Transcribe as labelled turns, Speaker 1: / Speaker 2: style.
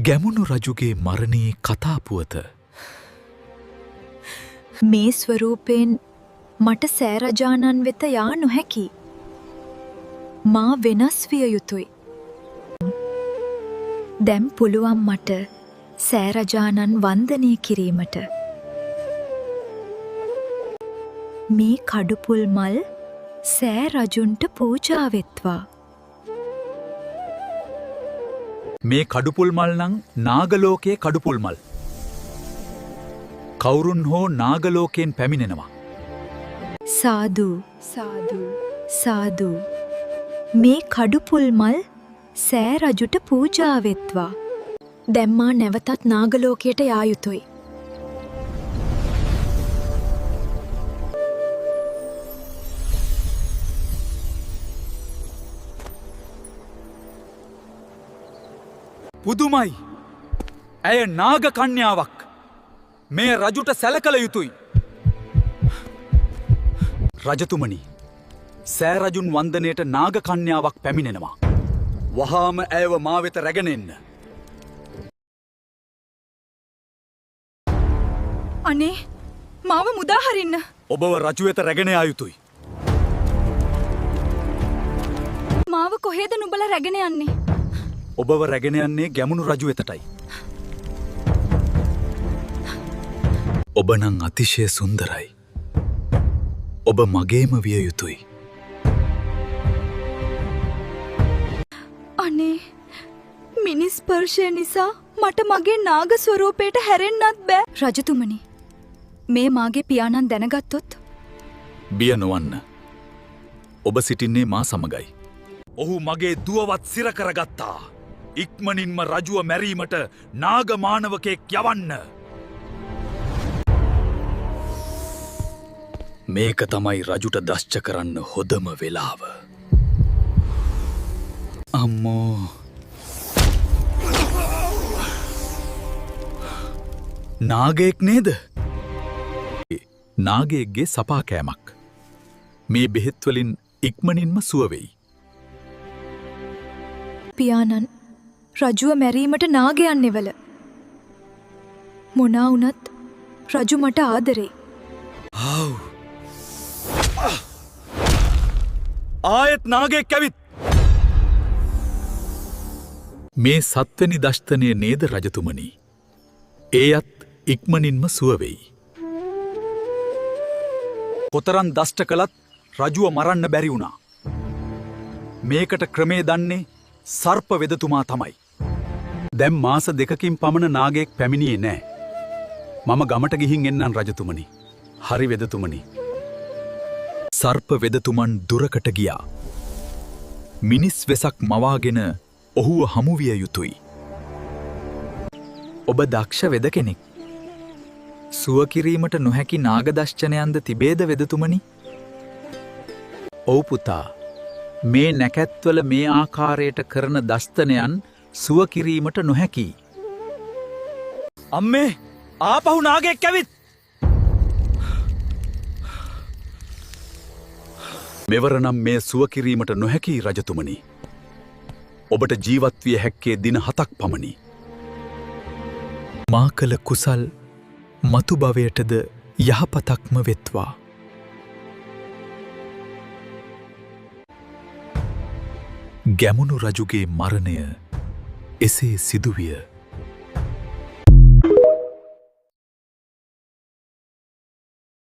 Speaker 1: ගැමුණු රජුගේ මරණයේ කතාපුවත.
Speaker 2: මේ ස්වරූපයෙන් මට සෑරජාණන් වෙත යා නොහැකි. මා වෙනස් විය යුතුයි. දැම් පුළුවන් මට සෑරජාණන් වන්දනය කිරීමට. මේ කඩුපුල් මල් සෑරජුන්ට පූජාවෙත්වා.
Speaker 1: මේ කඩුපුල් මල් නං නාගලෝකයේ කඩුපුල් මල්. කවුරුන් හෝ නාගලෝකයෙන් පැමිණෙනවා.
Speaker 2: සාදු සාදු සාදු. මේ කඩුපුල් මල් සෑරජුට පූජාවෙත්වා. දැම්මා නැවතත් නාගලෝකයට යා යුතුයි.
Speaker 1: පුදුමයි. ඇය නාග කන්‍යාවක්. මේ රජුට සැලකල යුතුයි. රජතුමනි, සෑරජුන් වන්දනයට නාග කන්‍යාවක් පැමිණෙනවා. වහාම ඇයව මා වෙත රැගෙන එන්න.
Speaker 2: අනේ මාව මුදාහරින්න.
Speaker 1: ඔබව රජු වෙත රැගෙන යා යුතුයි.
Speaker 2: මාව කොහේද නුඹලා රැගෙන යන්නේ?
Speaker 1: ඔබව රැගෙන යන්නේ ගැමුණු රජු වෙතටයි. ඔබ නං අතිශය සුන්දරයි. ඔබ මගේම විය යුතුයි.
Speaker 2: අනේ මිනිස් ස්පර්ශය නිසා මට මගේ නාග ස්වරූපයට හැරෙන්නත් බෑ. රජතුමනි, මේ මාගේ පියාණන් දැනගත්තොත්?
Speaker 1: බිය නොවන්න. ඔබ සිටින්නේ මා සමගයි. ඔහු මගේ දුවවත් සිර කරගත්තා. ඉක්මනින්ම රජුව මැරීමට නාග මානවකෙක් යවන්න. මේක තමයි රජුට දශ්ච කරන්න හොදම වෙලාව. අම්මෝ. නාගයෙක් නේද? නාගයෙක්ගේ සපාකෑමක්. මේ බෙහෙත්වලින් ඉක්මනින්ම සුවවෙයි.
Speaker 2: පියාණන්, රජුව මැරීමට නාගයන් එවල. මොනා වුණත් රජු මට ආදරේ.
Speaker 1: ආයෙත් නාගයෙක් ඇවිත්. මේ සත්වනි දෂ්තනය නේද රජතුමනි? ඒත් ඉක්මනින්ම සුවවෙයි. කොතරන් දෂ්ට කළත් රජුව මරන්න බැරි වුණා. මේකට ක්‍රමේ දන්නේ සර්ප වෙදතුමා තමයි. දැම් මාස දෙකකින් පමණ නාගයෙක් පැමිණියේ නෑ. මම ගමට ගිහින් එන්නම් රජතුමනි. හරි වෙදතුමනි. සර්ප වෙදතුමන් දුරකට ගියා. මිනිස් වෙසක් මවාගෙන ඔහුව හමුවිය යුතුයි. ඔබ දක්ෂ වෙද කෙනෙක්. සුවකිරීමට නොහැකි නාගදශ්චනයන්ද තිබේද වෙදතුමනි? ඔව් පුතා. මේ නැකැත්වල මේ ආකාරයට කරන දස්තනයන් සුවකිරීමට නොහැකි. අම්මේ, ආපහු නාගයෙක් ඇවිත්. මෙවරනම් මේ සුවකිරීමට නොහැකි රජතුමනි. ඔබට ජීවත්විය හැක්කේ දින 7ක් පමණි. මා කළ කුසල් මතු භවයටද යහපතක්ම වෙත්වා. ගැමුණු රජුගේ මරණය එසේ සිදුවිය.